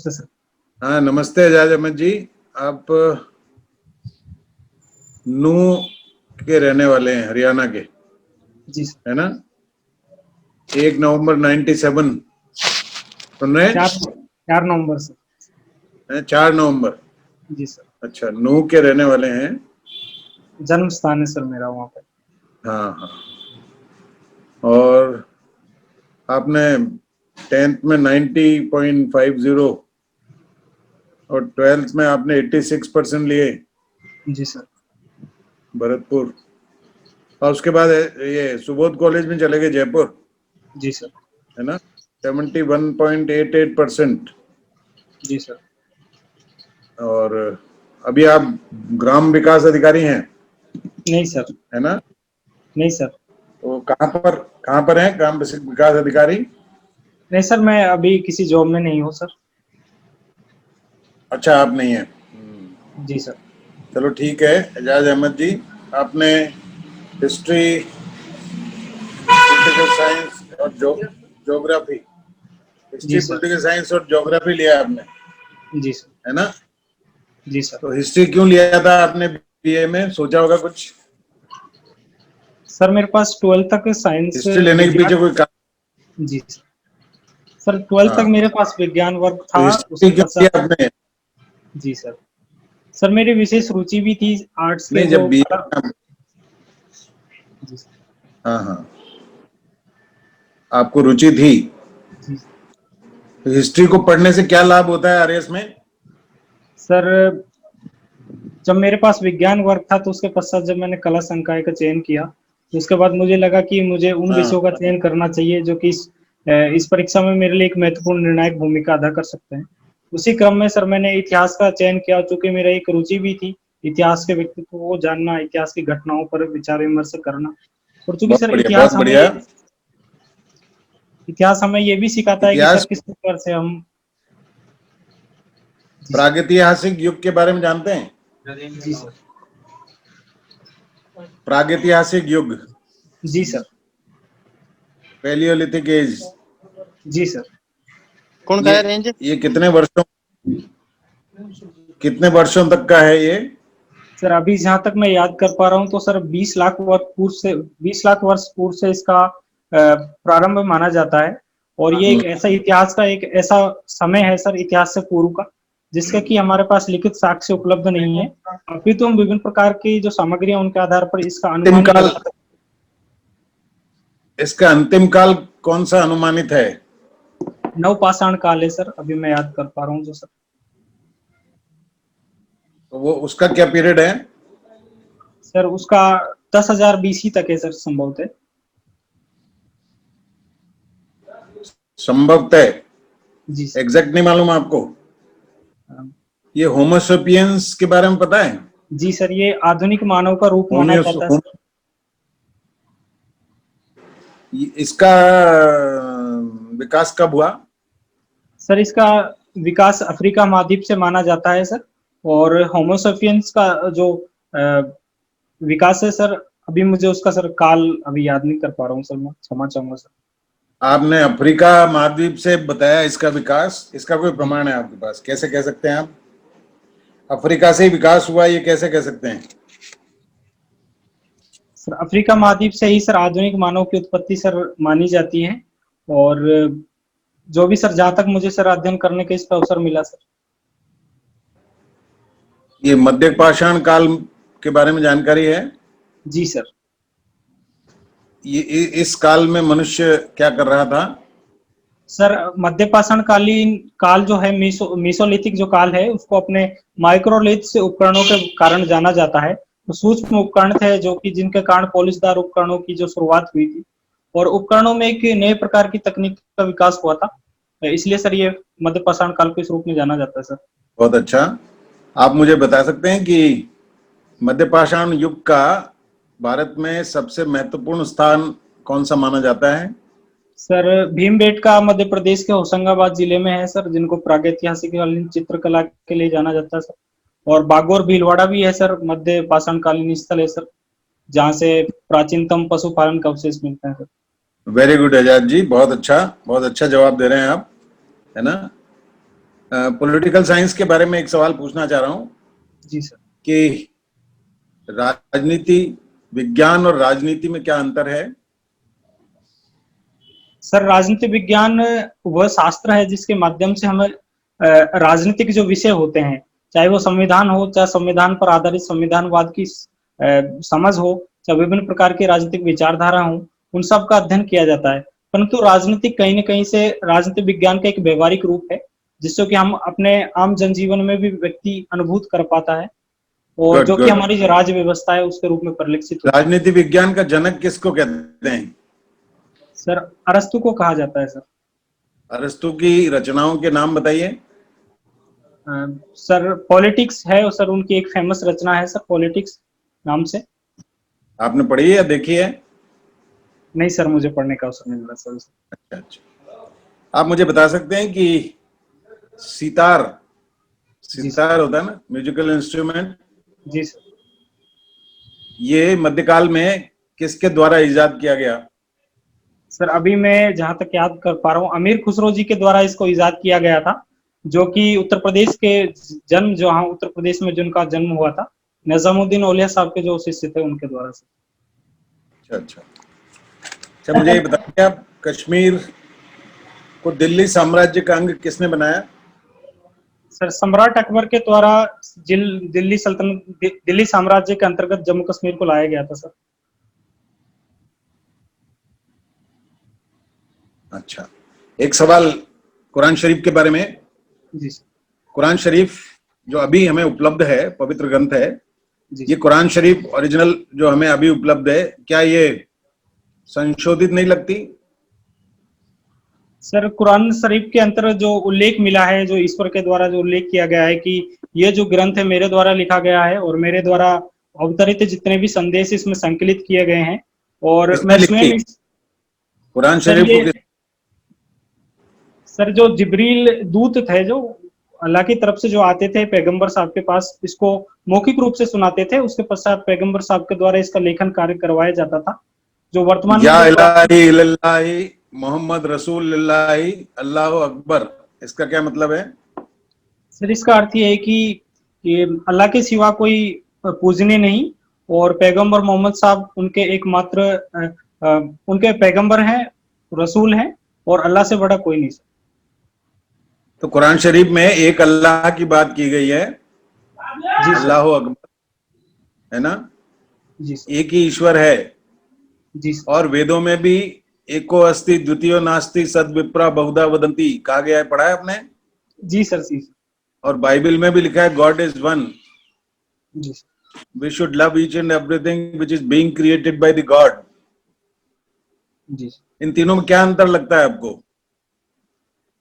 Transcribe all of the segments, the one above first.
नमस्ते सर। हाँ नमस्ते एजाज अहमद जी। आप नू के रहने वाले हैं, हरियाणा के, जी सर। है ना? 1 नवंबर 97 सुन रहे हैं? 4 नवंबर सर। 4 नवंबर। जी सर। अच्छा, नू के रहने वाले हैं। जन्म स्थान है सर मेरा वहाँ पे। हाँ हाँ। और आपने 10th में 90.50 और 12th में आपने 86% लिए, जी सर। भरतपुर। और उसके बाद ये सुबोध कॉलेज में चले गए, जयपुर, जी सर। है ना? 71.88%। जी सर। और अभी आप ग्राम विकास अधिकारी हैं, नहीं सर। है ना? नहीं सर। तो कहाँ पर हैं ग्राम विकास अधिकारी? नहीं सर, मैं अभी किसी जॉब में नहीं हूँ सर। अच्छा, आप नहीं हैं। जी सर। चलो ठीक है एजाज अहमद जी। आपने हिस्ट्री, पॉलिटिकल साइंस और ज्योग्राफी, जी हिस्ट्री, सर। पॉलिटिकल साइंस और ज्योग्राफी लिया आपने, जी सर। है ना? जी सर। तो हिस्ट्री क्यों लिया था आपने बीए में, सोचा होगा कुछ? सर मेरे पास 12th तक साइंस हिस्ट्री लेने के पीछे विज्ञान। कोई कारण? जी सर। सर 12th तक हाँ, मेरे पास विज्ञान वर्ग तो था, हिस्ट्री उसके क्यों पश्चात। लिया आपने? जी सर। सर मेरी विशेष रुचि भी थी आर्ट्स के नहीं, जो जब बीए। कला। जी सर। हाँ हाँ, आपको रुचि थी। जी तो हिस्ट्री को पढ़ने से क्या लाभ होता है आरएस में? सर, जब मेरे पास विज्ञान वर्ग था तो उसके पश्चात जब मैंने कला संकाय का चयन किया तो उसके बाद मुझे लगा कि मुझे उन हाँ, विषयों का चयन करना चाहिए जो कि इस परीक्षा में मेरे लिए एक महत्वपूर्ण निर्णायक भूमिका अदा कर सकते हैं। उसी क्रम में सर मैंने इतिहास का चयन किया, चूंकि मेरा एक रुचि भी थी इतिहास के व्यक्तित्व को जानना, इतिहास की घटनाओं पर विचार विमर्श करना। और चूंकि बहुत सर बढ़िया, बहुत बढ़िया। इतिहास हमें ये भी सिखाता है कि सर इतिहास, किस प्रकार से हम। जी सर। प्रागैतिहासिक युग के बारे में जानते हैं? जी सर। प्रागैतिहासिक युग, जी सर। पैलियोलिथिक एज, जी सर। कौन ये सा रेंज? ये कितने वर्षों तक का है ये? सर अभी जहां तक मैं याद कर पा रहा हूँ तो सर 20 लाख वर्ष पूर्व से इसका प्रारंभ माना जाता है। और ये एक ऐसा इतिहास का एक ऐसा समय है सर इतिहास से पूर्व का, जिसका कि हमारे पास लिखित साक्ष्य उपलब्ध नहीं है। अभी तो हम विभिन्न प्रकार की जो सामग्रियां उनके आधार पर इसका अंतिम अनुमान काल, लगा सकते हैं। इसका अंतिम काल कौन सा अनुमानित है? नवपाषाण काल है सर, अभी मैं याद कर पा रहा हूँ जो सर। तो वो उसका क्या पीरियड है? सर उसका 10,000 BC तक है सर संभवतः। संभवतः, जी सर। एग्जैक्ट नहीं मालूम आपको? ये होमोसेपियंस के बारे में पता है? जी सर, ये आधुनिक मानव का रूप माना होमियोस जाता है होम, सर। इसका विकास कब हुआ? सर इसका विकास अफ्रीका महाद्वीप से माना जाता है सर। और होमोसेपियंस का जो विकास है सर, अभी मुझे उसका सर काल अभी याद नहीं कर पा रहा हूँ सर, मैं क्षमा चाहूंगा सर। आपने अफ्रीका महाद्वीप से बताया इसका विकास, इसका कोई जी प्रमाण है आपके पास? कैसे कह सकते हैं आप अफ्रीका से ही विकास हुआ, ये कैसे कह सकते हैं? सर, अफ्रीका महाद्वीप से ही सर आधुनिक मानव की उत्पत्ति सर मानी जाती है। और जो भी सर जहां तक मुझे सर अध्ययन करने का इस पर अवसर मिला सर। ये मध्य पाषाण काल के बारे में जानकारी है? जी सर। ये इस काल में मनुष्य क्या कर रहा था? सर मध्यपाषाण कालीन काल जो है मीसोलिथिक जो काल है उसको अपने माइक्रोलिथ से उपकरणों के कारण जाना जाता है। तो सूक्ष्म उपकरण थे जो कि जिनके कारण पॉलिशदार उपकरणों की जो शुरुआत हुई थी। और उपकरणों में एक नए प्रकार की तकनीक का विकास हुआ था, इसलिए सर ये मध्यपाषाण काल के इस रूप में जाना जाता है सर। बहुत अच्छा। आप मुझे बता सकते हैं कि मध्य पाषाण युग का भारत में सबसे महत्वपूर्ण स्थान कौन सा माना जाता है? सर भीमबेटका मध्य प्रदेश के होशंगाबाद जिले में है सर, जिनको प्रागैतिहासिक कालीन चित्रकला के लिए जाना जाता है सर। और बागोर भीलवाड़ा भी है सर, मध्य पाषाण कालीन स्थल है सर, जहाँ से प्राचीनतम पशुपालन का अवशेष मिलता है sir. Very good Azad ji, बहुत अच्छा जवाब दे रहे हैं आप, है ना? पॉलिटिकल साइंस के बारे में एक सवाल पूछना चाह रहा हूँ जी सर। कि राजनीति विज्ञान और राजनीति में क्या अंतर है? सर राजनीति विज्ञान वह शास्त्र है जिसके माध्यम से हमें राजनीतिक जो विषय होते हैं, चाहे वो संविधान हो, चाहे संविधान पर आधारित संविधानवाद की समझ हो, चाहे विभिन्न प्रकार की राजनीतिक विचारधारा हो, उन सब का अध्ययन किया जाता है। परंतु राजनीतिक कहीं न कहीं से राजनीति विज्ञान का एक व्यवहारिक रूप है, जिससे कि हम अपने आम जनजीवन में भी व्यक्ति अनुभूत कर पाता है और गुड जो कि गुड। हमारी जो राज्य व्यवस्था है उसके रूप में परिलक्षित होता है। राजनीति विज्ञान का जनक किसको कहते हैं? सर अरस्तु को कहा जाता है सर। अरस्तु की रचनाओं के नाम बताइए। सर पॉलिटिक्स है और सर उनकी एक फेमस रचना है सर, पॉलिटिक्स नाम से। आपने पढ़ी है या देखी है? नहीं सर, मुझे पढ़ने का अवसर नहीं मिला सर। अच्छा अच्छा। आप मुझे बता सकते हैं कि सितार जी सर। सितार होता है ना, म्यूजिकल इंस्ट्रूमेंट, जी सर। ये मध्यकाल में किसके द्वारा इजाद किया गया? सर अभी मैं जहां तक याद कर पा रहा हूँ, अमीर खुसरो जी के द्वारा इसको इजाद किया गया था, जो कि उत्तर प्रदेश के जन्म, जो हाँ उत्तर प्रदेश में जिनका जन्म हुआ था, निजामुद्दीन औलिया साहब के जो शिष्य थे उनके द्वारा से। अच्छा अच्छा। अच्छा, मुझे ये बताइए, आप कश्मीर को दिल्ली साम्राज्य का अंग किसने बनाया? सर सम्राट अकबर के द्वारा दिल्ली सल्तनत, दिल्ली साम्राज्य के अंतर्गत जम्मू कश्मीर को लाया गया था सर। अच्छा, एक सवाल कुरान शरीफ के बारे में। जी सर। कुरान शरीफ जो अभी हमें उपलब्ध है, पवित्र ग्रंथ है, जी ये कुरान शरीफ ओरिजिनल जो हमें अभी उपलब्ध है, क्या ये संशोधित नहीं लगती? सर कुरान शरीफ के अंतर्गत जो उल्लेख मिला है, जो ईश्वर के द्वारा जो उल्लेख किया गया है कि ये जो ग्रंथ है मेरे द्वारा लिखा गया है और मेरे द्वारा अवतरित जितने भी संदेश इसमें संकलित किए गए हैं, और किसने मैं लिखी स्वयं कुरान सर शरीफ ये को? सर जो जिब्रील दूत थे, जो अल्लाह की तरफ से जो आते थे पैगंबर साहब के पास, इसको मौखिक रूप से सुनाते थे, उसके पश्चात पैगंबर साहब के द्वारा इसका लेखन कार्य करवाया जाता था। जो वर्तमान में या जो इलाही इल्लल्लाही मोहम्मद रसूलुल्लाही अल्लाहु अकबर, इसका क्या मतलब है? सर इसका अर्थ ये है कि अल्लाह के सिवा कोई पूजनीय नहीं, और पैगंबर मोहम्मद साहब उनके एकमात्र उनके पैगंबर हैं, रसूल हैं, और अल्लाह से बड़ा कोई नहीं सर। तो कुरान शरीफ में एक अल्लाह की बात की गई है, जी सर। अल्लाहु अकबर, है ना? जी सर। एक ही ईश्वर है। जी सर। और वेदों में भी एको अस्ति द्वितीयो नास्ति सद विप्रा बहुधा वदंती कहा गया है, पढ़ा है आपने? जी सर। जी सर। और बाइबल में भी लिखा है गॉड इज वन, जी sir. We should love each and everything which is being created by the God. जी इन तीनों में क्या अंतर लगता है आपको?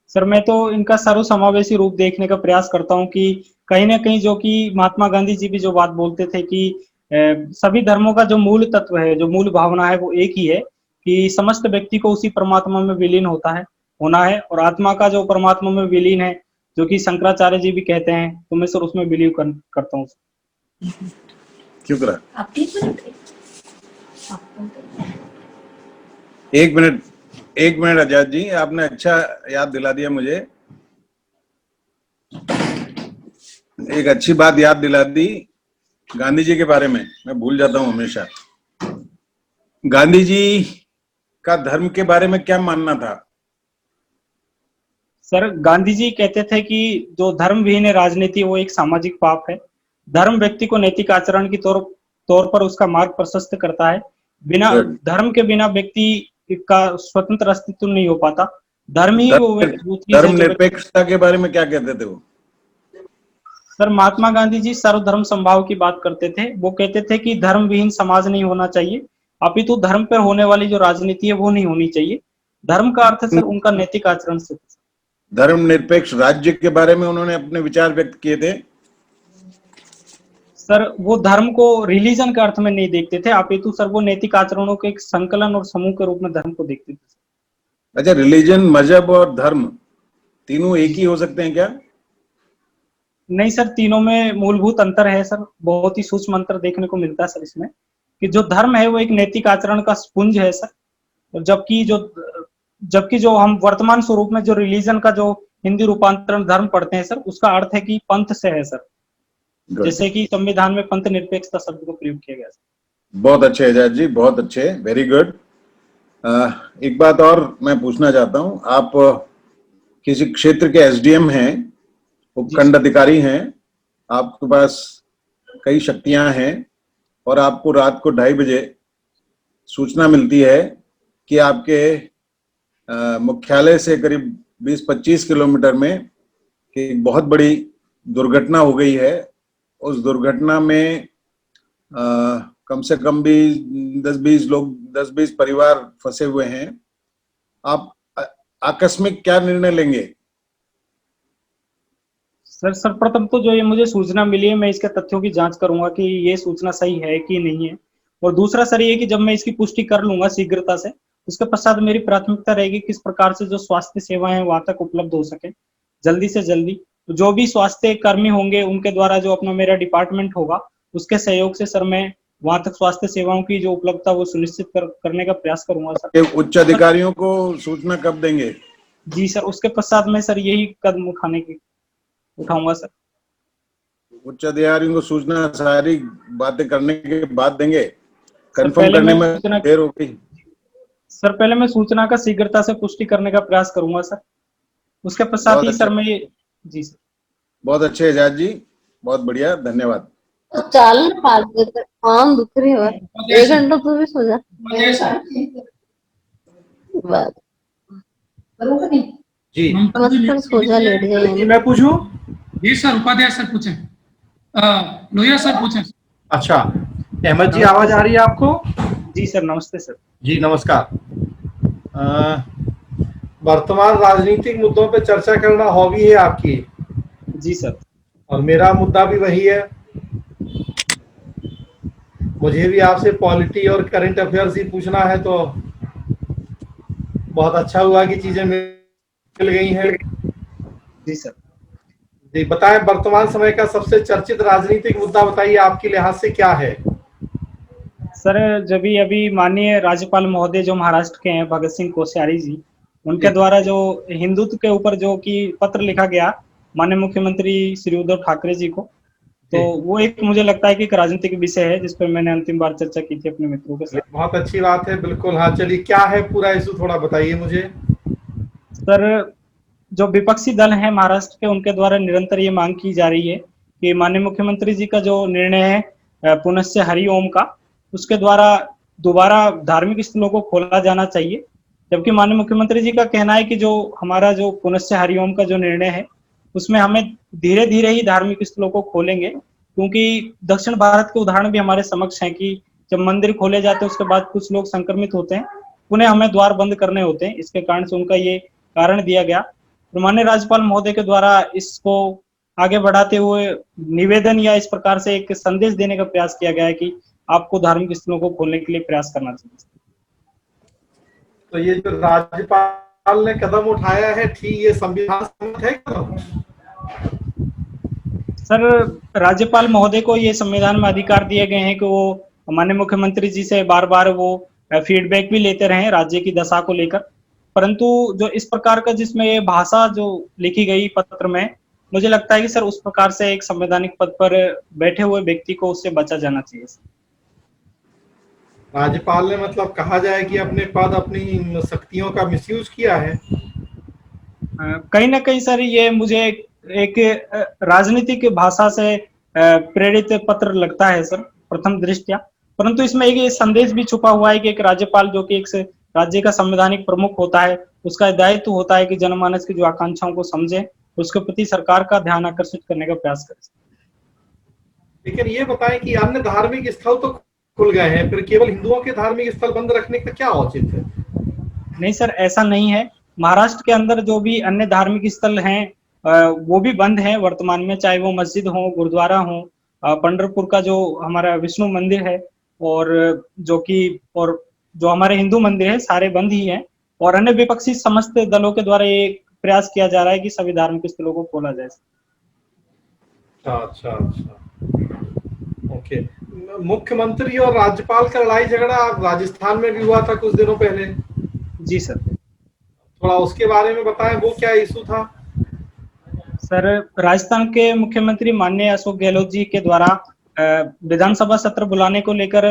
सर मैं तो इनका सर्वसमावेशी रूप देखने का प्रयास करता हूँ कि कहीं ना कहीं, जो कि महात्मा गांधी जी भी जो बात बोलते थे कि सभी धर्मों का जो मूल तत्व है, जो मूल भावना है, वो एक ही है कि समस्त व्यक्ति को उसी परमात्मा में विलीन होना है, और आत्मा का जो परमात्मा में विलीन है, जो कि शंकराचार्य जी भी कहते हैं, तो मैं सर उसमें बिलीव करता हूँ। क्यों करा? आप ठीक बन गए? एक मिनट, एक मिनट आजाद जी, आपने अच्छा याद दिला दिया मुझे, एक अच्छी बात याद दिला दी गांधी जी के बारे में। मैं भूल जाता हूं हमेशा। गांधी जी का धर्म के बारे में क्या मानना था? सर गांधी जी कहते थे कि जो धर्म विहीन राजनीति वो एक सामाजिक पाप है। धर्म व्यक्ति को नैतिक आचरण की तौर पर उसका मार्ग प्रशस्त करता है। बिना गुड। धर्म के बिना व्यक्ति का स्वतंत्र अस्तित्व नहीं हो पाता। धर्म ही वो चीज है जो धर्मनिरपेक्षता के बारे में क्या कहते थे वो? सर महात्मा गांधी जी सर्वधर्म समभाव की बात करते थे। वो कहते थे कि धर्म विहीन समाज नहीं होना चाहिए, अपितु धर्म पर होने वाली जो राजनीति है वो नहीं होनी चाहिए। धर्म का अर्थ है सर उनका नैतिक आचरण से। धर्मनिरपेक्ष राज्य के बारे में उन्होंने अपने विचार व्यक्त किए थे। सर वो धर्म को रिलीजन के अर्थ में नहीं देखते थे, अपितु सर वो नैतिक आचरणों के एक संकलन और समूह के रूप में धर्म को देखते थे। अच्छा, रिलीजन, मजहब और धर्म तीनों एक ही हो सकते हैं क्या? नहीं सर, तीनों में मूलभूत अंतर है सर, बहुत ही सूक्ष्म अंतर देखने को मिलता है सर इसमें, कि जो धर्म है वो एक नैतिक आचरण का पुंज है सर, और जबकि जो हम वर्तमान स्वरूप में जो रिलीजन का जो हिंदी रूपांतरण धर्म पढ़ते हैं सर, उसका अर्थ है कि पंथ से है सर, Good. जैसे कि संविधान में पंथ निरपेक्षता शब्द को प्रयोग किया गया सर। बहुत अच्छे एजाज जी, बहुत अच्छे, वेरी गुड। एक बात और मैं पूछना चाहता हूँ, आप किसी क्षेत्र के एसडीएम हैं, उपखंड अधिकारी हैं, आपके पास कई शक्तियां हैं और आपको रात को 2:30 बजे सूचना मिलती है कि आपके मुख्यालय से करीब 20-25 किलोमीटर में एक बहुत बड़ी दुर्घटना हो गई है। उस दुर्घटना में कम से कम भी 10-20 लोग, 10-20 परिवार फंसे हुए हैं। आप आकस्मिक क्या निर्णय लेंगे? सर सर्वप्रथम तो जो ये मुझे सूचना मिली है, मैं इसके तथ्यों की जांच करूंगा कि ये सूचना सही है कि नहीं है। और दूसरा सर ये कि जब मैं इसकी पुष्टि कर लूंगा शीघ्रता से, उसके पश्चात मेरी प्राथमिकता रहेगी किस प्रकार से जो स्वास्थ्य सेवाएं वहां तक उपलब्ध हो सके जल्दी से जल्दी। तो जो भी स्वास्थ्य कर्मी होंगे उनके द्वारा जो अपना मेरा डिपार्टमेंट होगा उसके सहयोग से सर मैं वहां तक स्वास्थ्य सेवाओं की जो उपलब्धता वो सुनिश्चित करने का प्रयास करूंगा सर। उच्च अधिकारियों को सूचना कब देंगे? जी सर, उसके पश्चात मैं सर यही कदम उठाऊंगा सर। उच्च अधिकारियों को सूचना सारी बातें करने के बाद देंगे? सर कंफर्म पहले करने मैं में सूचना देर हो गई? सर पहले मैं सूचना का शीघ्रता से पुष्टि करने का प्रयास करूंगा सर, उसके पश्चात बहुत ही अच्छा, सर मैं ये। जी सर, बहुत अच्छे एजाज जी, बहुत बढ़िया, धन्यवाद। तो चाल ना 5 बजे तक आम दुख रही हो, 1 घंटा तो भी सो जा बात जी। मत कर, सो जा, लेट जाए। मैं पूछूं? जी सर, उपाध्याय सर पूछें, लोहिया सर पूछें। अच्छा, अहमद जी आवाज आ रही है आपको? जी सर, नमस्ते सर। जी नमस्कार। वर्तमान राजनीतिक मुद्दों पे चर्चा करना हॉबी है आपकी? जी सर। और मेरा मुद्दा भी वही है। मुझे भी आपसे पॉलिटी और करंट अफेयर्स ही पूछना है, तो बहुत अच्छा हुआ कि चीजें मिल गई हैं। जी सर। जी बताएं, वर्तमान समय का सबसे चर्चित राजनीतिक मुद्दा बताइए, आपके लिहाज से क्या है? सर जब भी अभी माननीय राज्यपाल महोदय जो महाराष्ट्र के हैं भगत सिंह कोश्यारी जी, उनके द्वारा जो हिंदुत्व के ऊपर जो कि पत्र लिखा गया माननीय मुख्यमंत्री श्री उद्धव ठाकरे जी को, तो वो एक मुझे लगता है कि एक राजनीतिक विषय है जिस पर मैंने अंतिम बार चर्चा की थी अपने मित्रों के साथ। बहुत अच्छी बात है, बिल्कुल। हाँ चलिए, क्या है पूरा इशू, थोड़ा बताइए मुझे। सर जो विपक्षी दल हैं महाराष्ट्र के, उनके द्वारा निरंतर ये मांग की जा रही है कि माननीय मुख्यमंत्री जी का जो निर्णय है पुनश्च हरिओम का, उसके द्वारा दोबारा धार्मिक स्थलों को खोला जाना चाहिए। जबकि माननीय मुख्यमंत्री जी का कहना है कि जो हमारा जो पुनश्च हरिओम का जो निर्णय है उसमें हमें धीरे धीरे ही धार्मिक स्थलों को खोलेंगे, क्योंकि दक्षिण भारत के उदाहरण भी हमारे समक्ष हैं कि जब मंदिर खोले जाते हैं उसके बाद कुछ लोग संक्रमित होते हैं, पुनः हमें द्वार बंद करने होते हैं। इसके कारण से उनका ये कारण दिया गया। माननीय राज्यपाल महोदय के द्वारा इसको आगे बढ़ाते हुए निवेदन या इस प्रकार से एक संदेश देने का प्रयास किया गया है कि आपको धार्मिक स्थलों को खोलने के लिए प्रयास करना चाहिए। तो ये जो राज्यपाल ने कदम उठाया है, ठीक ये संविधान सम्मत है कदम? सर राज्यपाल महोदय को ये संविधान में अधिकार दिए गए हैं कि वो माननीय मुख्यमंत्री जी से बार बार वो फीडबैक भी लेते रहे राज्य की दशा को लेकर, परंतु जो इस प्रकार का जिसमें ये भाषा जो लिखी गई पत्र में, मुझे लगता है कि सर उस प्रकार से एक संवैधानिक पद पर बैठे हुए व्यक्ति को उससे बचा जाना चाहिए। राज्यपाल ने मतलब कहा जाए कि अपने पद, अपनी शक्तियों का मिसयूज किया है? कहीं ना कहीं सर ये मुझे एक राजनीतिक भाषा से प्रेरित पत्र लगता है सर प्रथम दृष्टया, परंतु इसमें एक संदेश भी छुपा हुआ है कि एक राज्यपाल जो कि एक राज्य का संवैधानिक प्रमुख होता है, उसका दायित्व होता है कि जनमानस की जो आकांक्षाओं को समझे, उसके प्रति सरकार का ध्यान आकर्षित करने का प्रयास करे। लेकिन ये बताएं कि अन्य धार्मिक स्थल तो खुल गए हैं, फिर केवल हिंदुओं के धार्मिक स्थल बंद रखने का क्या औचित्य है? नहीं सर, ऐसा नहीं है। महाराष्ट्र के अंदर जो भी अन्य धार्मिक स्थल हैं वो भी बंद हैं वर्तमान में, चाहे वो मस्जिद हो, गुरुद्वारा हो, पंढरपुर का जो हमारा विष्णु मंदिर है और जो हमारे हिंदू मंदिर है, सारे बंद ही हैं। और अन्य विपक्षी समस्त दलों के द्वारा ये प्रयास किया जा रहा है कि सभी धार्मिक स्थलों को खोला जाए। अच्छा, ओके। मुख्यमंत्री और राज्यपाल का लड़ाई झगड़ा राजस्थान में भी हुआ था कुछ दिनों पहले। जी सर। थोड़ा उसके बारे में बताएं, वो क्या इशू था? सर, राजस्थान के मुख्यमंत्री माननीय अशोक गहलोत जी के द्वारा विधानसभा सत्र बुलाने को लेकर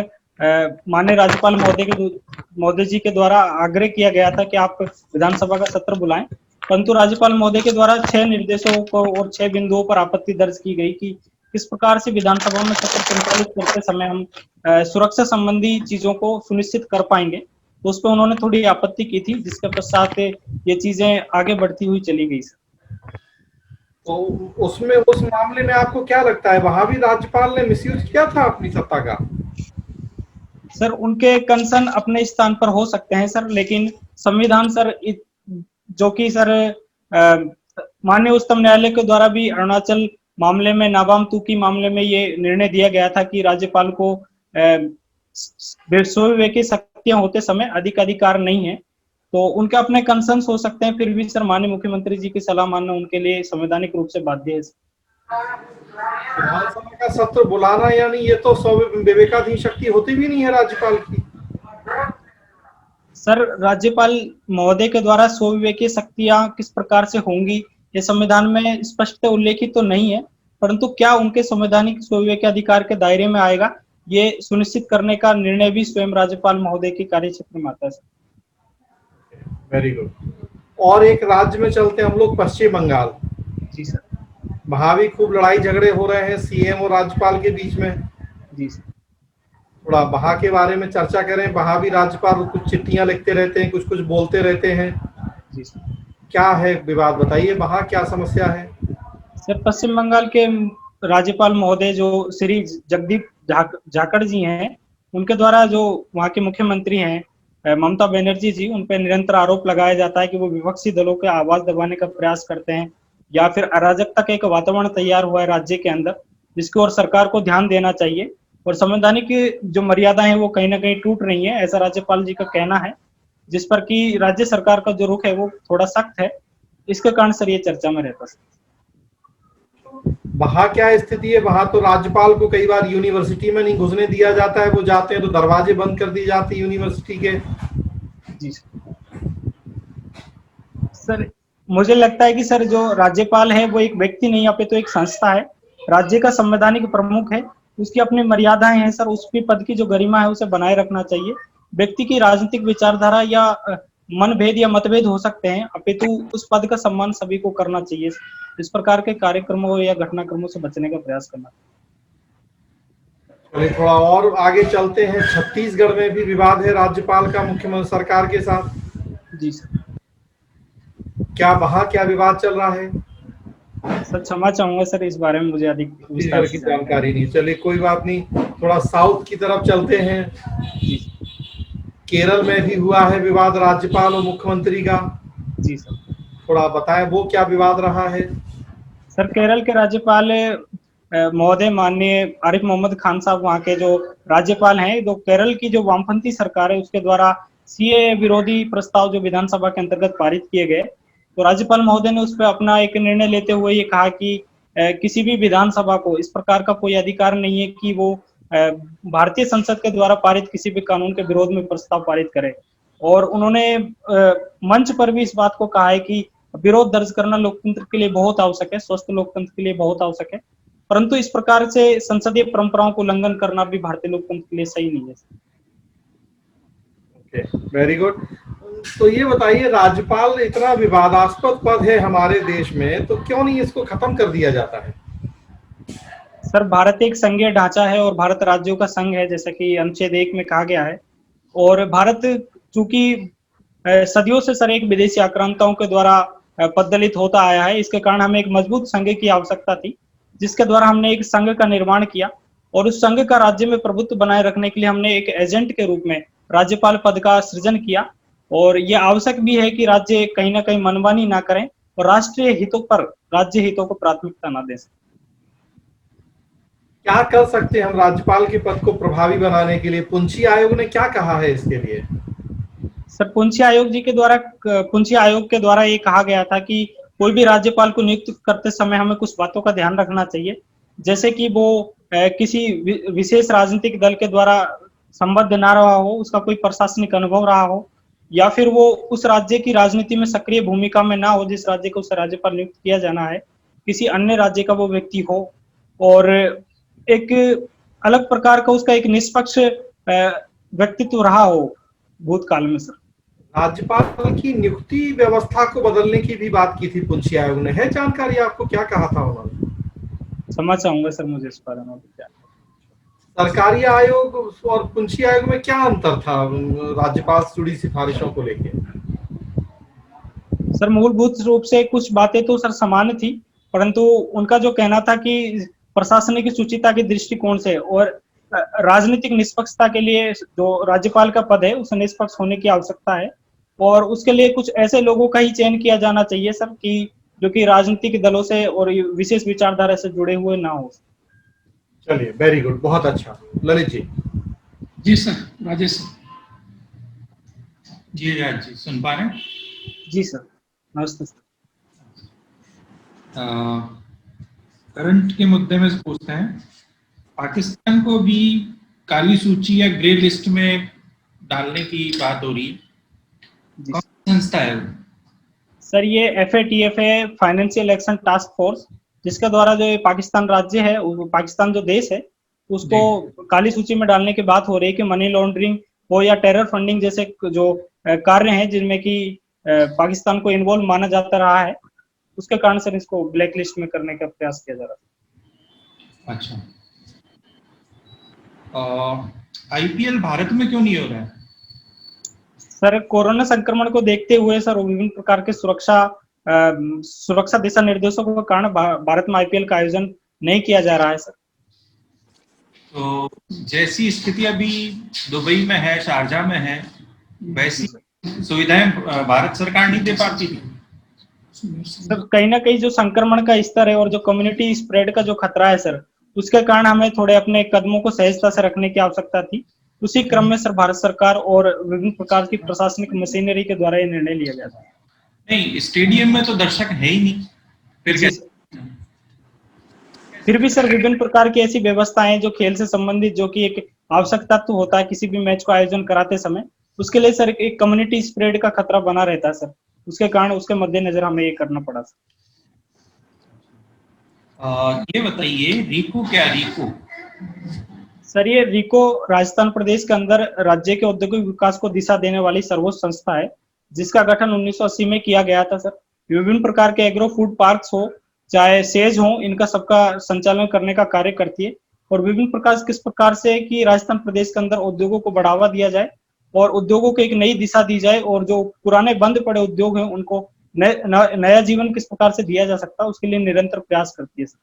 माननीय राज्यपाल महोदय जी के द्वारा आग्रह किया गया था कि आप विधानसभा का सत्र बुलाएं, परंतु राज्यपाल महोदय के द्वारा 6 निर्देशों को और 6 बिंदुओं पर आपत्ति दर्ज की गई कि किस प्रकार से विधानसभा में सत्र संचालित करते समय हम सुरक्षा संबंधी चीजों को सुनिश्चित कर पाएंगे। तो उस पर उन्होंने थोड़ी आपत्ति की थी, जिसके पश्चात ये चीजें आगे बढ़ती हुई चली गई सर। तो उसमें उस मामले में आपको क्या लगता है, वहां भी राज्यपाल ने मिसयूज किया था अपनी सत्ता का? सर, उनके कंसर्न अपने स्थान पर हो सकते हैं सर, लेकिन संविधान सर जो कि सर माननीय उच्चतम न्यायालय के द्वारा भी अरुणाचल मामले में नाबाम तुकी मामले में ये निर्णय दिया गया था कि राज्यपाल को की शक्तियां होते समय अधिक अधिकार नहीं है। तो उनके अपने कंसर्न्स हो सकते हैं, फिर भी सर माननीय मुख्यमंत्री जी की सलाह मानना उनके लिए संवैधानिक रूप से बाध्य है। विधानसभा का सत्र बुलाना यानी ये तो विवेकाधीन शक्ति होती भी नहीं है राज्यपाल की। सर, राज्यपाल महोदय के द्वारा स्वविवेकीय शक्तियां किस प्रकार से होंगी ये संविधान में स्पष्ट उल्लेखित तो नहीं है, परंतु क्या उनके संवैधानिक स्वविवेकीय अधिकार के दायरे में आएगा ये सुनिश्चित करने का निर्णय भी स्वयं राज्यपाल महोदय के कार्यक्षेत्र में आता है। Very good. और एक राज्य में चलते हैं हम लोग, पश्चिम बंगाल। जी सर। वहां भी खूब लड़ाई झगड़े हो रहे हैं सीएम और राज्यपाल के बीच में। जी सर। थोड़ा वहां के बारे में चर्चा करें। वहां भी राज्यपाल कुछ चिट्ठियां लिखते रहते हैं, कुछ कुछ बोलते रहते हैं। जी सर। क्या है विवाद, बताइए, वहां क्या समस्या है? सर, पश्चिम बंगाल के राज्यपाल महोदय जो श्री जगदीप झाकड़ जी हैं, उनके द्वारा जो वहाँ के मुख्यमंत्री हैं ममता बनर्जी जी, उन पर निरंतर आरोप लगाया जाता है कि वो विपक्षी दलों के आवाज दबाने का प्रयास करते हैं, या फिर अराजकता का एक वातावरण तैयार हुआ है राज्य के अंदर, जिसकी ओर सरकार को ध्यान देना चाहिए और संवैधानिक जो मर्यादा है वो कहीं ना कहीं टूट रही है, ऐसा राज्यपाल जी का कहना है, जिस पर कि राज्य सरकार का जो रुख है वो थोड़ा सख्त है। इसके कारण सर ये चर्चा में रहता है। वहां क्या स्थिति है? वहां तो राज्यपाल को कई बार यूनिवर्सिटी में नहीं घुसने दिया जाता है, वो जाते हैं तो दरवाजे बंद कर दी जाती है यूनिवर्सिटी के। जी सर, मुझे लगता है कि सर जो राज्यपाल है वो एक व्यक्ति नहीं अपितु एक संस्था है, राज्य का संवैधानिक प्रमुख है, उसकी अपनी मर्यादाएं हैं सर, उसके पद की जो गरिमा है उसे बनाए रखना चाहिए। व्यक्ति की राजनीतिक विचारधारा या मनभेद या मतभेद हो सकते हैं, अपितु उस पद का सम्मान सभी को करना चाहिए। इस प्रकार के कार्यक्रमों या घटनाक्रमों से बचने का प्रयास करना। चलिए थोड़ा और आगे चलते हैं। छत्तीसगढ़ में भी विवाद है राज्यपाल का मुख्यमंत्री सरकार के साथ। जी सर। क्या वहां क्या विवाद चल रहा है? सर क्षमा चाहूंगा सर, इस बारे में मुझे अधिक छत्तीसगढ़ की जानकारी नहीं। चलिए कोई बात नहीं, थोड़ा साउथ की तरफ चलते हैं। केरल में भी हुआ है विवाद राज्यपाल और मुख्यमंत्री का। जी सर। थोड़ा बताएं वो क्या विवाद रहा है? सर, केरल के राज्यपाल महोदय माननीय आरिफ मोहम्मद खान साहब वहाँ के जो राज्यपाल हैं, जो केरल की जो वामपंथी सरकार है उसके द्वारा सीए विरोधी प्रस्ताव जो विधानसभा के अंतर्गत पारित किए गए, तो राज्यपाल महोदय ने उस पर अपना एक निर्णय लेते हुए ये कहा कि किसी भी विधानसभा को इस प्रकार का कोई अधिकार नहीं है कि वो भारतीय संसद के द्वारा पारित किसी भी कानून के विरोध में प्रस्ताव पारित करे। और उन्होंने मंच पर भी इस बात को कहा है कि विरोध दर्ज करना लोकतंत्र के लिए बहुत आवश्यक है, स्वस्थ लोकतंत्र के लिए बहुत आवश्यक है, परंतु इस प्रकार से संसदीय परंपराओं को उल्लंघन करना भी भारतीय लोकतंत्र के लिए सही नहीं है। Very good. तो ये बताइए, राज्यपाल इतना विवादास्पद पद है हमारे देश में, तो क्यों नहीं इसको खत्म कर दिया जाता है? सर, भारत एक संघीय ढांचा है और भारत राज्यों का संघ है, जैसा कि अनुच्छेद 1 में कहा गया है, और भारत चूंकि सदियों से सर एक विदेशी आक्रांताओं के द्वारा पददलित होता आया है, इसके कारण हमें एक मजबूत संघ की आवश्यकता थी, जिसके द्वारा हमने एक संघ का निर्माण किया और उस संघ का राज्य में प्रभुत्व बनाए रखने के लिए हमने एक एजेंट के रूप में राज्यपाल पद का सृजन किया। और यह आवश्यक भी है कि राज्य कहीं ना कहीं मनमानी ना करें और राष्ट्रीय हितों पर राज्य हितों को प्राथमिकता ना दें। क्या कर सकते हैं हम राज्यपाल के पद को प्रभावी बनाने के लिए? पुंछी आयोग ने क्या कहा है इसके लिए? सर, पुंछी आयोग के द्वारा ये कहा गया था कि कोई भी राज्यपाल को नियुक्त करते समय हमें कुछ बातों का ध्यान रखना चाहिए, जैसे कि वो किसी विशेष राजनीतिक दल के द्वारा संबद्ध ना रहा हो, उसका कोई प्रशासनिक अनुभव रहा हो, या फिर वो उस राज्य की राजनीति में सक्रिय भूमिका में ना हो जिस राज्य को उस राज्यपाल नियुक्त किया जाना है, किसी अन्य राज्य का वो व्यक्ति हो और एक अलग प्रकार का उसका एक निष्पक्ष व्यक्तित्व रहा हो भूतकाल में सर। राज्यपाल की नियुक्ति व्यवस्था को बदलने की भी बात की थी पुंछी आयोग ने, है जानकारी आपको, क्या कहा था उन्होंने? समझ चाहूंगा सर मुझे इस बारे में क्या। सरकारी आयोग और पुंछी आयोग में क्या अंतर था राज्यपाल से जुड़ी सिफारिशों को लेके? सर मूलभूत रूप से कुछ बातें तो सर समान थी, परंतु उनका जो कहना था कि प्रशासनिक सुचिता के दृष्टिकोण से और राजनीतिक निष्पक्षता के लिए जो राज्यपाल का पद है उसे निष्पक्ष होने की आवश्यकता है और उसके लिए कुछ ऐसे लोगों का ही चयन किया जाना चाहिए सर कि जो कि राजनीतिक दलों से और विशेष विचारधारा से जुड़े हुए ना हो। चलिए, वेरी गुड, बहुत अच्छा। ललित जी। जी सर, राजेश सर। जी राज जी, सुन पा रहे हैं? जी सर, नमस्ते सर। करंट के मुद्दे में से पूछते हैं, पाकिस्तान को भी काली सूची या ग्रे लिस्ट में डालने की बात हो रही है, कौन सी संस्था है? सर ये FATF है, फाइनेंशियल एक्शन टास्क फोर्स, जिसके द्वारा जो पाकिस्तान राज्य है, पाकिस्तान जो देश है उसको काली सूची में डालने की बात हो रही है कि मनी लॉन्ड्रिंग हो या टेरर फंडिंग जैसे जो कार्य हैं जिनमें कि पाकिस्तान को इन्वॉल्व माना जाता रहा है, उसके कारण सर इसको ब्लैक लिस्ट में करने का प्रयास किया जा रहा है। अच्छा, IPL भारत में क्यों नहीं हो रहा है? सर कोरोना संक्रमण को देखते हुए सर विभिन्न प्रकार के सुरक्षा दिशा निर्देशों के कारण भारत में IPL का आयोजन नहीं किया जा रहा है सर। तो जैसी स्थिति अभी दुबई में है, शारजाह में है, वैसी सुविधाएं भारत सरकार नहीं दे पाती थी। सर कहीं ना कहीं जो संक्रमण का स्तर है और जो कम्युनिटी स्प्रेड का जो खतरा है सर, उसके कारण हमें थोड़े अपने कदमों को सहजता से रखने की आवश्यकता थी। उसी क्रम में सर भारत सरकार और विभिन्न प्रकार की प्रशासनिक मशीनरी के द्वारा ये निर्णय लिया गया था। नहीं, स्टेडियम में तो दर्शक है ही नहीं, फिर भी सर विभिन्न प्रकार की ऐसी व्यवस्थाएं जो खेल से संबंधित, जो कि एक आवश्यक तत्व होता है किसी भी मैच को आयोजन कराते समय, उसके लिए सर एक कम्युनिटी स्प्रेड का खतरा बना रहता है सर, उसके कारण उसके मद्देनजर हमें ये करना पड़ा सर। ये बताइए, रिको क्या? रिको सर ये रिको राजस्थान प्रदेश के अंदर राज्य के औद्योगिक विकास को दिशा देने वाली सर्वोच्च संस्था है, जिसका गठन 1980 में किया गया था सर। विभिन्न प्रकार के एग्रो फूड पार्क्स हो चाहे सेज हो, इनका सबका संचालन करने का कार्य करती है और विभिन्न प्रकार किस प्रकार से कि राजस्थान प्रदेश के अंदर उद्योगों को बढ़ावा दिया जाए और उद्योगों को एक नई दिशा दी जाए और जो पुराने बंद पड़े उद्योग हैं उनको नया जीवन किस प्रकार से दिया जा सकता है, उसके लिए निरंतर प्रयास करती है सर।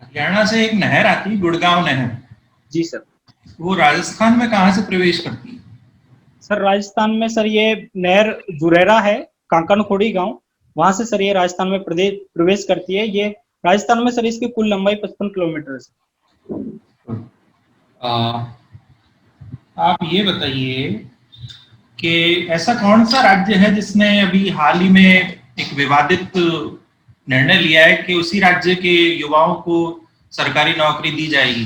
हरियाणा से एक नहर आती है, गुड़गांव नहर। जी सर। वो राजस्थान में कहाँ से प्रवेश करती है? सर राजस्थान में सर ये नहर जुरेरा है, कांकनखोड़ी गांव, वहां से सर ये राजस्थान में प्रवेश करती है। ये राजस्थान में सर इसकी कुल लंबाई 55 किलोमीटर है। आप ये बताइए कि ऐसा कौन सा राज्य है जिसने अभी हाल ही में एक विवादित निर्णय लिया है कि उसी राज्य के युवाओं को सरकारी नौकरी दी जाएगी?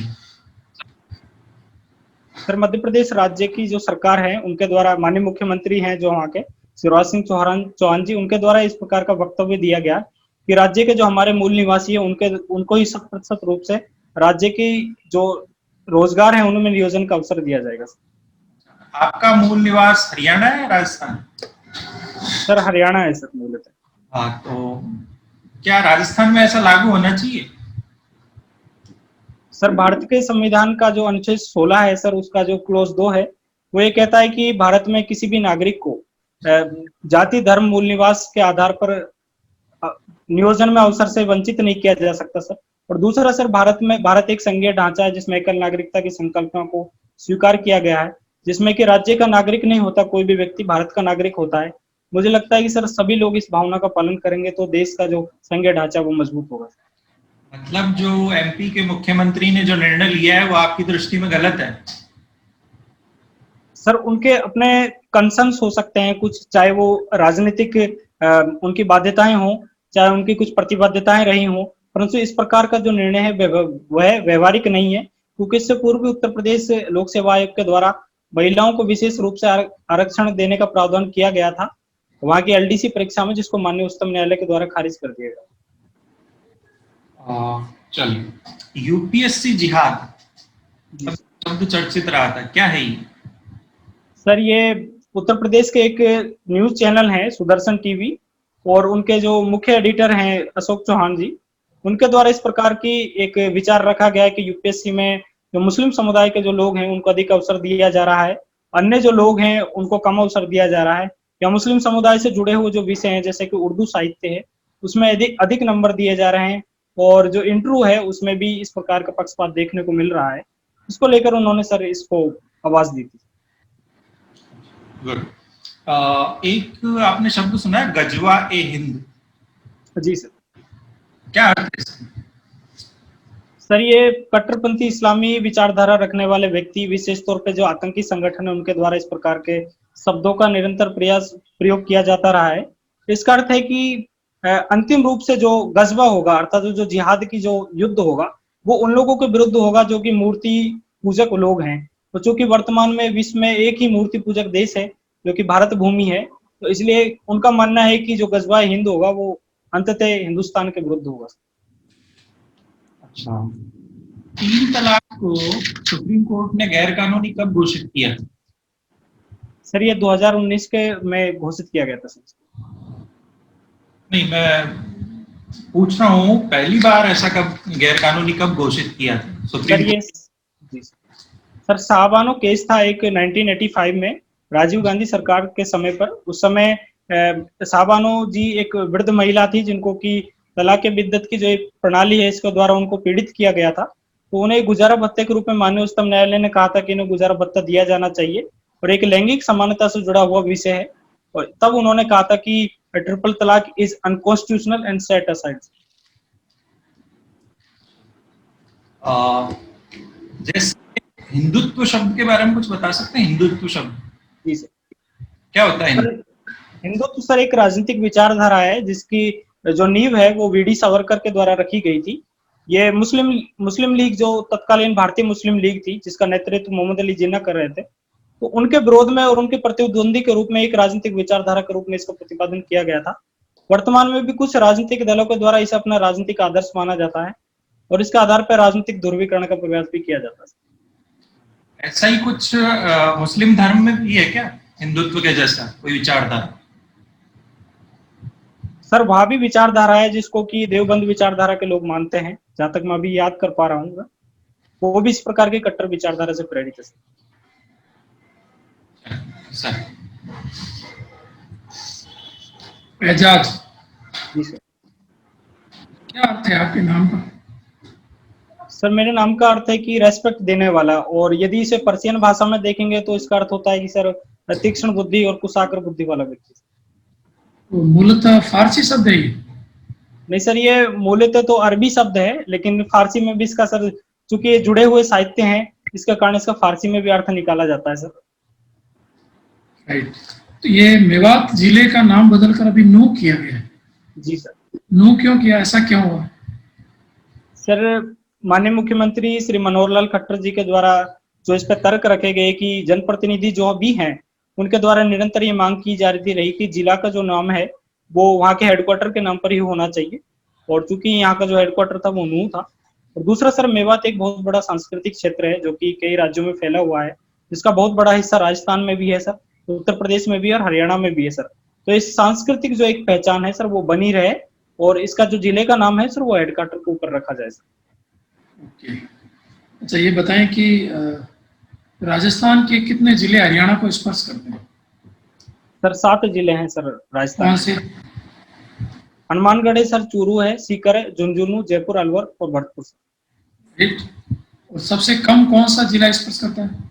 सर मध्य प्रदेश राज्य की जो सरकार है उनके द्वारा, माननीय मुख्यमंत्री हैं जो वहाँ के शिवराज सिंह चौहान जी, उनके द्वारा इस प्रकार का वक्तव्य दिया गया कि राज्य के जो हमारे मूल निवासी है उनको ही 100% रूप से राज्य की जो रोजगार है उनमें नियोजन का अवसर दिया जाएगा। आपका मूल निवास हरियाणा है, राजस्थान? सर हरियाणा है सर मूलतः। हाँ, तो क्या राजस्थान में ऐसा लागू होना चाहिए? सर भारत के संविधान का जो अनुच्छेद 16 है सर, उसका जो क्लोज 2 है वो ये कहता है कि भारत में किसी भी नागरिक को जाति धर्म मूल निवास के आधार पर नियोजन में अवसर से वंचित नहीं किया जा सकता सर। और दूसरा सर भारत एक संघीय ढांचा है जिसमें एकल नागरिकता की संकल्पना को स्वीकार किया गया है, जिसमें कि राज्य का नागरिक नहीं होता कोई भी व्यक्ति, भारत का नागरिक होता है। मुझे लगता है कि सर सभी लोग इस भावना का पालन करेंगे तो देश का जो संघीय ढांचा वो मजबूत होगा। मतलब जो MP के मुख्यमंत्री ने जो निर्णय लिया है वो आपकी दृष्टि में गलत है? सर उनके अपने कंसर्न्स हो सकते हैं कुछ, चाहे वो राजनीतिक उनकी बाध्यताएं हों, चाहे उनकी कुछ प्रतिबद्धताएं रही हों, परंतु इस प्रकार का जो निर्णय है वह व्यवहारिक नहीं है, क्योंकि इससे पूर्व उत्तर प्रदेश लोक सेवा आयोग के द्वारा महिलाओं को विशेष रूप से आरक्षण देने का प्रावधान किया गया था वहां की एलडीसी परीक्षा में, जिसको माननीय उच्चतम न्यायालय के द्वारा खारिज कर दिया गया। चलिए, यूपीएससी जिहाद जी शब्द चर्चित रहा था, क्या है ये? सर, ये उत्तर प्रदेश के एक न्यूज चैनल है सुदर्शन टीवी, और उनके जो मुख्य एडिटर हैं अशोक चौहान जी, उनके द्वारा इस प्रकार की एक विचार रखा गया है कि यूपीएससी में जो मुस्लिम समुदाय के जो लोग हैं उनको अधिक अवसर दिया जा रहा है, अन्य जो लोग हैं उनको कम अवसर दिया जा रहा है, या मुस्लिम समुदाय से जुड़े हुए जो विषय हैं जैसे कि उर्दू साहित्य है उसमें अधिक अधिक नंबर दिए जा रहे हैं, और जो इंटरव्यू है उसमें भी इस प्रकार का पक्षपात देखने को मिल रहा है। इसको लेकर उन्होंने सर इसको आवाज दी थी। गुड। एक आपने शब्द सुना है, गजवा ए हिंद? जी सर। क्या अर्थ है इसका? सर, ये कट्टरपंथी इस्लामी विचारधारा रखने वाले व्यक्ति, विशेष तौर पे जो आतंकी संगठन है उनके द्वारा इस प्रकार के शब्दों का निरंतर प्रयोग किया जाता रहा है। इसका अर्थ है कि अंतिम रूप से जो गजवा होगा, अर्थात जो जिहाद की जो युद्ध होगा, वो उन लोगों के विरुद्ध होगा जो कि मूर्ति पूजक लोग हैं। तो चूंकि वर्तमान में विश्व में एक ही मूर्ति पूजक देश है जो कि भारत भूमि है, तो इसलिए उनका मानना है कि जो गजवा हिंद होगा वो अंततः हिंदुस्तान के विरुद्ध होगा। अच्छा, 3 तलाक को सुप्रीम कोर्ट ने गैर कानूनी कब घोषित किया? सर, ये 2019 के में घोषित किया गया था सर। नहीं, मैं पूछ रहा हूँ पहली बार ऐसा कब गैर कानूनी कब घोषित किया था सर, सुप्रीम ये जी सर, शाहबानो केस था एक 1985 में राजीव गांधी सरकार के समय पर। उस समय शाहबानो जी एक वृद्ध महिला थी जिनको कि तलाक बिद्दत की जो एक प्रणाली है इसके द्वारा उनको पीड़ित किया गया था। तो उन्हें गुजारा भत्ते के रूप में माननीय उच्चतम न्यायालय ने कहा था कि इन्हें गुजारा भत्ता दिया जाना चाहिए, और एक लैंगिक समानता से जुड़ा हुआ विषय है, और तब उन्होंने कहा था कि ट्रिपल तलाक is unconstitutional and set aside. जैसे हिंदुत्व शब्द के बारे में कुछ बता सकते हैं? हिंदुत्व शब्द जी सर। क्या होता है? हिंदुत्व सर एक राजनीतिक विचारधारा है जिसकी जो नींव है वो वीडी सावरकर के द्वारा रखी गई थी। ये मुस्लिम लीग, जो तत्कालीन भारतीय मुस्लिम लीग थी जिसका नेतृत्व मोहम्मद अली जिन्ना कर रहे थे, तो उनके विरोध में और उनके प्रतिद्वंदी के रूप में एक राजनीतिक विचारधारा के रूप में इसका प्रतिपादन किया गया था। वर्तमान में भी कुछ राजनीतिक दलों के द्वारा इसे अपना राजनीतिक आदर्श माना जाता है, और इसके आधार पर राजनीतिक ध्रुवीकरण का प्रयास भी किया जाता है। ऐसा ही कुछ मुस्लिम धर्म में भी है क्या, हिंदुत्व के जैसा कोई विचारधारा? सर, वहां भी विचारधारा है जिसको कि देवबंद विचारधारा के लोग मानते हैं, जहां तक मैं अभी याद कर पा रहा हूँ, वो भी इस प्रकार की कट्टर विचारधारा से प्रेरित है सर। एजाज, जी सर। क्या अर्थ है आपके नाम का? सर, मेरे नाम का अर्थ है कि रेस्पेक्ट देने वाला, और यदि इसे पर्शियन भाषा में देखेंगे तो इसका अर्थ होता है कि सर तीक्ष्ण बुद्धि और कुशाग्र बुद्धि वाला व्यक्ति। तो मूलतः फारसी शब्द है ये? नहीं सर, ये मूलतः तो अरबी शब्द है, लेकिन फारसी में भी इसका सर, चूंकि ये जुड़े हुए साहित्य हैं इसके कारण इसका फारसी में भी अर्थ निकाला जाता है सर। राइट। तो ये मेवात जिले का नाम बदलकर अभी नू किया गया है? जी सर। नू क्यों किया, ऐसा क्यों हुआ? सर, माननीय मुख्यमंत्री श्री मनोहर लाल खट्टर जी के द्वारा जो इस पर तर्क रखे गए कि जनप्रतिनिधि जो भी हैं उनके द्वारा निरंतर ये मांग की जा रही कि जिला का जो नाम है वो वहाँ के हेडक्वार्टर के नाम पर ही होना चाहिए, और चूंकि यहाँ का जो हेडक्वार्टर था वो नूह था। और दूसरा सर, मेवात एक बहुत बड़ा सांस्कृतिक क्षेत्र है जो कि कई राज्यों में फैला हुआ है, जिसका बहुत बड़ा हिस्सा राजस्थान में भी है सर, उत्तर प्रदेश में भी है और हरियाणा में भी है सर। तो इस सांस्कृतिक जो एक पहचान है सर वो बनी रहे, और इसका जो जिले का नाम है सर वो हेडक्वार्टर के ऊपर रखा जाए सर। ओके। अच्छा, ये बताएं कि राजस्थान के कितने जिले हरियाणा को स्पर्श करते हैं? सर 7 जिले हैं सर राजस्थान। कौन से? हनुमानगढ़ है सर, चूरू है, सीकर है, झुंझुनू, जयपुर, अलवर और भरतपुर सर। राइट। और सबसे कम कौन सा जिला स्पर्श करता है?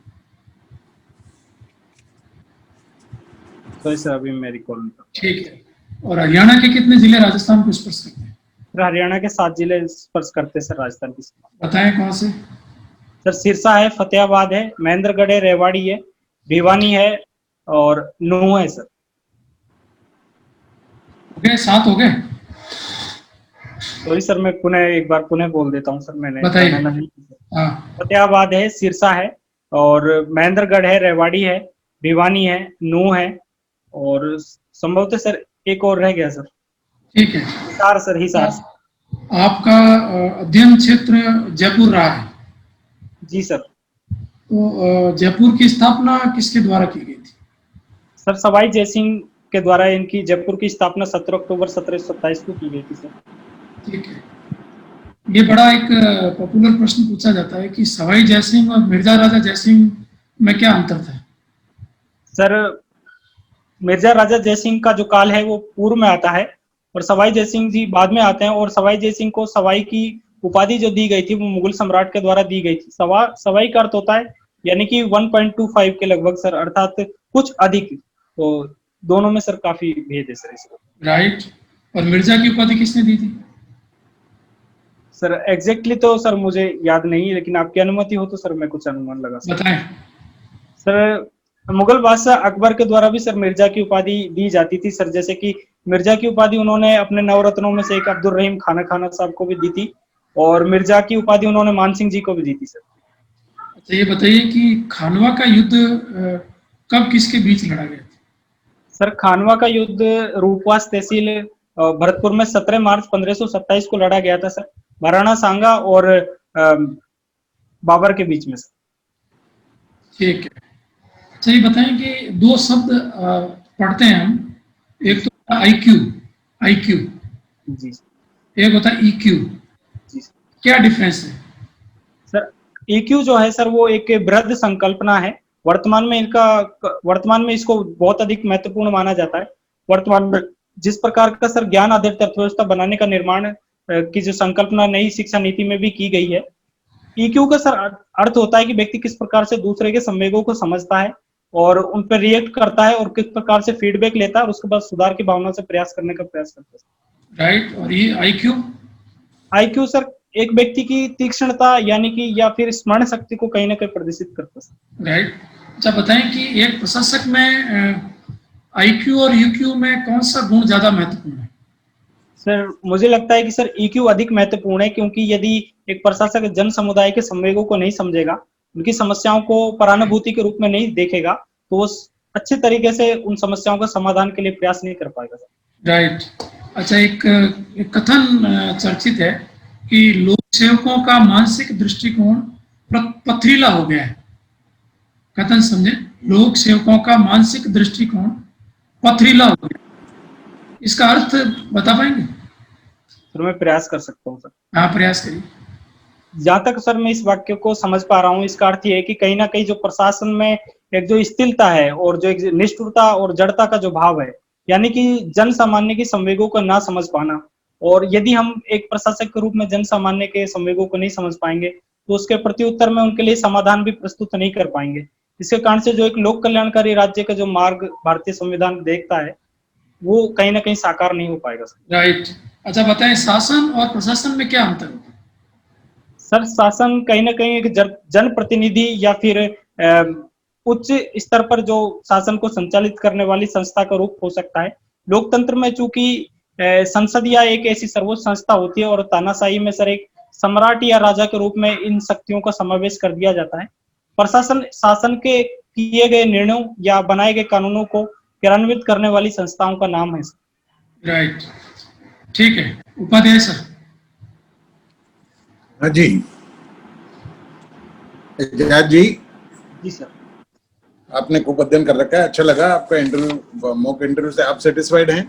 तो सर अभी मैं रिकॉल नहीं करता। ठीक है। और हरियाणा के कितने जिले राजस्थान को स्पर्श करते हैं? सर, हरियाणा के 7 जिले स्पर्श करते हैं सर राजस्थान की सीमा। बताएं कौन से? सर, सिरसा है, फतेहाबाद है, महेंद्रगढ़ है, रेवाड़ी है, भिवानी है और नूह है सर। हो गए? 7 हो गए? सॉरी सर, मैं एक बार पुनः बोल देता हूँ सर, मैंने बताइए। हाँ, फतेहाबाद है, सिरसा है और महेंद्रगढ़ है, रेवाड़ी है, भिवानी है, नूह है और संभवतः सर एक और रह गया सर। ठीक है। हिसार सर, हिसार। आपका अध्ययन क्षेत्र जयपुर रहा है, जी सर। तो जयपुर की स्थापना किसके द्वारा की गई थी? सर सवाई जयसिंह के द्वारा इनकी जयपुर की स्थापना 17 अक्टूबर 1727 को की गई थी सर। ठीक है। ये बड़ा एक पॉपुलर प्रश्न पूछा जाता है कि सवाई जयसिंह और मिर्जा राजा जयसिंह में क्या अंतर था? सर मिर्जा राजा जयसिंह का जो काल है वो पूर्व में आता है और सवाई जयसिंह जी बाद में आते हैं। और सवाई जयसिंह को सवाई की उपाधि जो दी गई थी वो मुगल सम्राट के द्वारा दी गई थी। सवाई का अर्थ होता है यानी कि 1.25 के लगभग सर, अर्थात कुछ अधिक। तो दोनों में सर काफी भेद है सर इसको। राइट। और मिर्जा की उपाधि किसने दी थी? सर एग्जैक्टली तो सर मुझे याद नहीं है, लेकिन आपकी अनुमति हो तो सर मैं कुछ अनुमान लगा सकता हूं। बताएं। सर मुगल बादशाह अकबर के द्वारा भी सर मिर्जा की उपाधि दी जाती थी सर। जैसे कि मिर्जा की उपाधि उन्होंने अपने नवरत्नों में से एक अब्दुल रहीम खाना साहब को भी दी थी और मिर्जा की उपाधि उन्होंने मानसिंह जी को भी दी थी सर। अच्छा, ये बताइए कि खानवा का युद्ध कब किसके बीच लड़ा गया था? सर खानवा का युद्ध रूपवास तहसील भरतपुर में 17 मार्च 1527 को लड़ा गया था सर, महाराणा सांगा और बाबर के बीच में सर। ठीक है। अच्छा, ये बताएं कि दो शब्द पढ़ते हैं हम, एक तो आईक्यू, आईक्यू, जी एक होता है ईक्यू। जी क्या डिफरेंस है? सर EQ जो है सर वो एक बृहद संकल्पना है। वर्तमान में इसको बहुत अधिक महत्वपूर्ण माना जाता है। वर्तमान में जिस प्रकार का सर ज्ञान आधारित अर्थव्यवस्था बनाने का निर्माण की जो संकल्पना नई शिक्षा नीति में भी की गई है। EQ का सर अर्थ होता है कि व्यक्ति किस प्रकार से दूसरे के संवेगों को समझता है और उन पर रिएक्ट करता है और किस प्रकार से फीडबैक लेता है और उसके बाद सुधार की भावना से प्रयास करने का प्रयास करता है। राइट। और ये आईक्यू? IQ सर एक व्यक्ति की तीक्ष्णता यानी कि या फिर स्मरण शक्ति को कहीं ना कहीं प्रदर्शित करता है। राइट। अच्छा, बताएं कि एक प्रशासक में आईक्यू और यूक्यू में कौन सा गुण ज्यादा महत्वपूर्ण है? सर मुझे लगता है कि सर EQ अधिक महत्वपूर्ण है, क्योंकि यदि एक प्रशासक जन समुदाय के संवेगों को नहीं समझेगा, उनकी समस्याओं को परानुभूति के रूप में नहीं देखेगा, तो वो अच्छे तरीके से उन समस्याओं का समाधान के लिए प्रयास नहीं कर पाएगा सर। राइट। अच्छा, एक कथन चर्चित है कि लोक सेवकों का मानसिक दृष्टिकोण पथरीला हो गया है। कथन समझे, लोक सेवकों का मानसिक दृष्टिकोण पथरीला हो गया। इसका अर्थ बता पाएंगे? सर मैं प्रयास कर सकता हूँ सर। हाँ, प्रयास करिए। जहां तक सर मैं इस वाक्य को समझ पा रहा हूँ, इसका अर्थ ये है कि कहीं ना कहीं जो प्रशासन में एक जो स्थिरता है और जो एक निष्ठुरता और जड़ता का जो भाव है, यानी कि जन सामान्य की संवेगों को ना समझ पाना, और यदि हम एक प्रशासक के रूप में जन सामान्य के संवेगों को नहीं समझ पाएंगे तो उसके प्रति उत्तर में उनके लिए समाधान भी प्रस्तुत नहीं कर पाएंगे। इसके कारण से जो एक लोक कल्याणकारी राज्य का जो मार्ग भारतीय संविधान देखता है वो कहीं ना कहीं साकार नहीं हो पाएगा सर। राइट। अच्छा, बताएं शासन और प्रशासन में क्या अंतर है? सर शासन कहीं ना कहीं एक जन प्रतिनिधि या फिर उच्च स्तर पर जो शासन को संचालित करने वाली संस्था का रूप हो सकता है। लोकतंत्र में चूंकि संसद या एक ऐसी सर्वोच्च संस्था होती है और तानाशाही में सर एक सम्राट या राजा के रूप में इन शक्तियों का समावेश कर दिया जाता है। प्रशासन शासन के किए गए निर्णयों या बनाए गए कानूनों को क्रियान्वित करने वाली संस्थाओं का नाम है। राइट। ठीक है। उपाध्याय सर। हाँ जी, एजाज जी। जी सर। आपने खूब अध्ययन कर रखा है, अच्छा लगा आपका इंटरव्यू, मॉक इंटरव्यू से। आप सेटिस्फाइड हैं?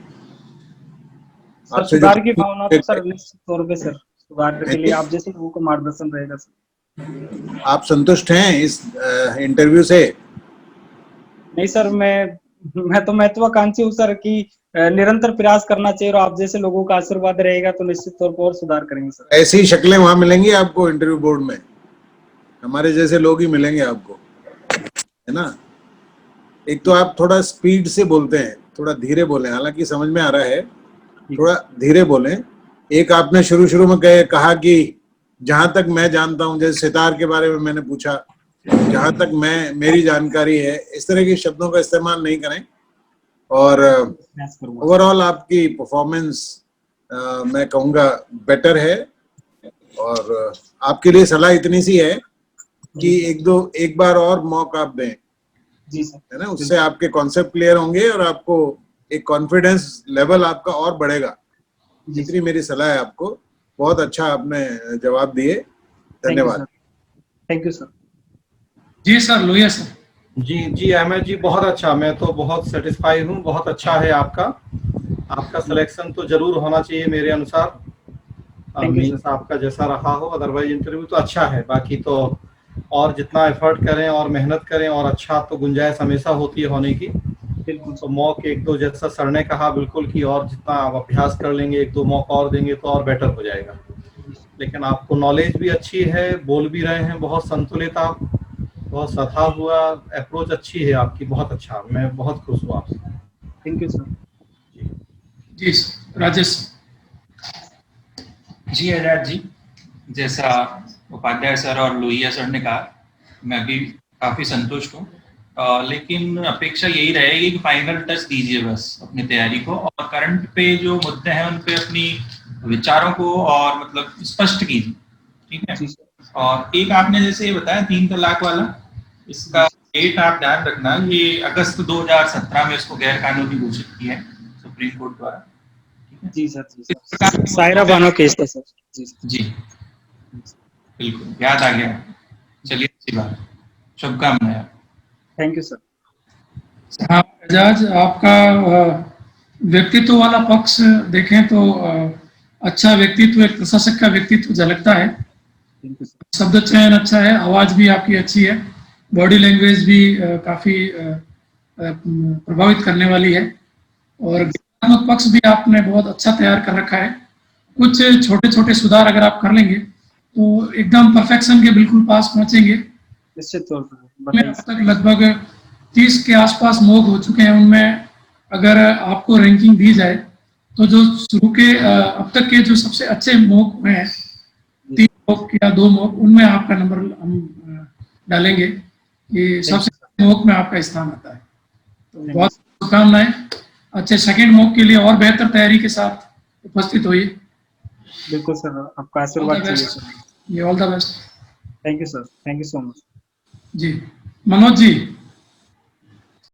सर सुधार की भावना तो सर निश्चित तौर पे सर सुधार के लिए आप जैसे लोगों को मार्गदर्शन रहेगा सर। आप संतुष्ट हैं इस इंटरव्यू से? नहीं सर, मैं तो महत्वाकांक्षी हूँ सर कि निरंतर प्रयास करना चाहिए और आप जैसे लोगों का आशीर्वाद रहेगा तो निश्चित तौर पर और सुधार करेंगे सर। ऐसी शक्लें वहां मिलेंगी आपको इंटरव्यू बोर्ड में, हमारे जैसे लोग ही मिलेंगे आपको, है ना। एक तो आप थोड़ा स्पीड से बोलते हैं, थोड़ा धीरे बोलें, हालांकि समझ में आ रहा है, थोड़ा धीरे बोलें। एक आपने शुरू में कहा कि जहां तक मैं जानता हूं, जैसे सितार के बारे में मैंने पूछा, जहां तक मेरी जानकारी है, इस तरह के शब्दों का इस्तेमाल नहीं करें। और ओवरऑल आपकी परफॉर्मेंस मैं कहूँगा बेटर है। और आपके लिए सलाह इतनी सी है कि एक बार और मौका आप दें, जी सर, है ना। उससे आपके कॉन्सेप्ट क्लियर होंगे और आपको एक कॉन्फिडेंस लेवल आपका और बढ़ेगा। जी इतनी मेरी सलाह है आपको। बहुत अच्छा आपने जवाब दिए, धन्यवाद। Thank you sir. जी सर, लोहिया सर। जी अहमद जी, बहुत अच्छा, मैं तो बहुत सेटिस्फाई हूँ, बहुत अच्छा है आपका सिलेक्शन तो जरूर होना चाहिए मेरे अनुसार। Thank you, मीन्स आपका जैसा रहा हो, अदरवाइज इंटरव्यू तो अच्छा है, बाकी तो और जितना एफर्ट करें और मेहनत करें और अच्छा तो गुंजाइश हमेशा होती है होने की। बिल्कुल तो मॉक 1-2 जैसा सर ने कहा बिल्कुल कि और जितना आप अभ्यास कर लेंगे, 1-2 मॉक और देंगे तो और बेटर हो जाएगा। लेकिन आपको नॉलेज भी अच्छी है, बोल भी रहे हैं बहुत संतुलित, आप बहुत सधा हुआ, अप्रोच अच्छी है आपकी, बहुत अच्छा, मैं बहुत खुश हुआ आपसे। Thank you sir. जी सर, राजेश। जी आजाद जी, जैसा उपाध्याय सर और लोहिया सर ने कहा, मैं भी काफी संतुष्ट हूँ। लेकिन अपेक्षा यही रहेगी कि फाइनल टच दीजिए बस अपनी तैयारी को, और करंट पे जो मुद्दे हैं उन पे अपनी विचारों को और मतलब स्पष्ट कीजिए, ठीक है। जी सर। और एक आपने जैसे ये बताया 3 तलाक वाला, इसका डेट आप ध्यान रखना, ये अगस्त 2017 में इसको गैर कानूनी घोषित किया है सुप्रीम कोर्ट द्वारा। जी सर। जी इस सर, प्रकार के सायरा मुद्दों पे बानो केस था सर। जी सर। जी बिल्कुल याद आ गया। चलिए, अच्छी बात, शुभकामनाएं। Thank you sir. हाँ एजाज, आपका व्यक्तित्व वाला पक्ष देखें तो अच्छा व्यक्तित्व, एक प्रशासक का व्यक्तित्व झलकता है। Thank you sir. शब्द चयन अच्छा है, आवाज भी आपकी अच्छी है, बॉडी लैंग्वेज भी काफी प्रभावित करने वाली है, और ज्ञानात्मक पक्ष भी आपने बहुत अच्छा तैयार कर रखा है। कुछ छोटे छोटे सुधार अगर आप कर लेंगे तो एकदम परफेक्शन के बिल्कुल पास पहुंचेंगे। निश्चित तौर पर में बताइए अब सर। तक लगभग 30 के आसपास मॉक हो चुके हैं, उनमें अगर आपको रैंकिंग दी जाए तो जो शुरू के अब तक के जो सबसे अच्छे मॉक हुए हैं, 3 मॉक या 2 मॉक, उनमें आपका नंबर हम डालेंगे कि सबसे अच्छे मॉक में आपका स्थान आता है। तो बहुत शुभकामनाएं, अच्छे सेकंड मॉक के लिए और बेहतर तैयारी के साथ उपस्थित होइए। बिल्कुल सर, आपका ऑल आशीर्वाद द चाहिए बेस्ट। सर। ये all the best. Thank you sir, thank you so much. जी मनोज जी।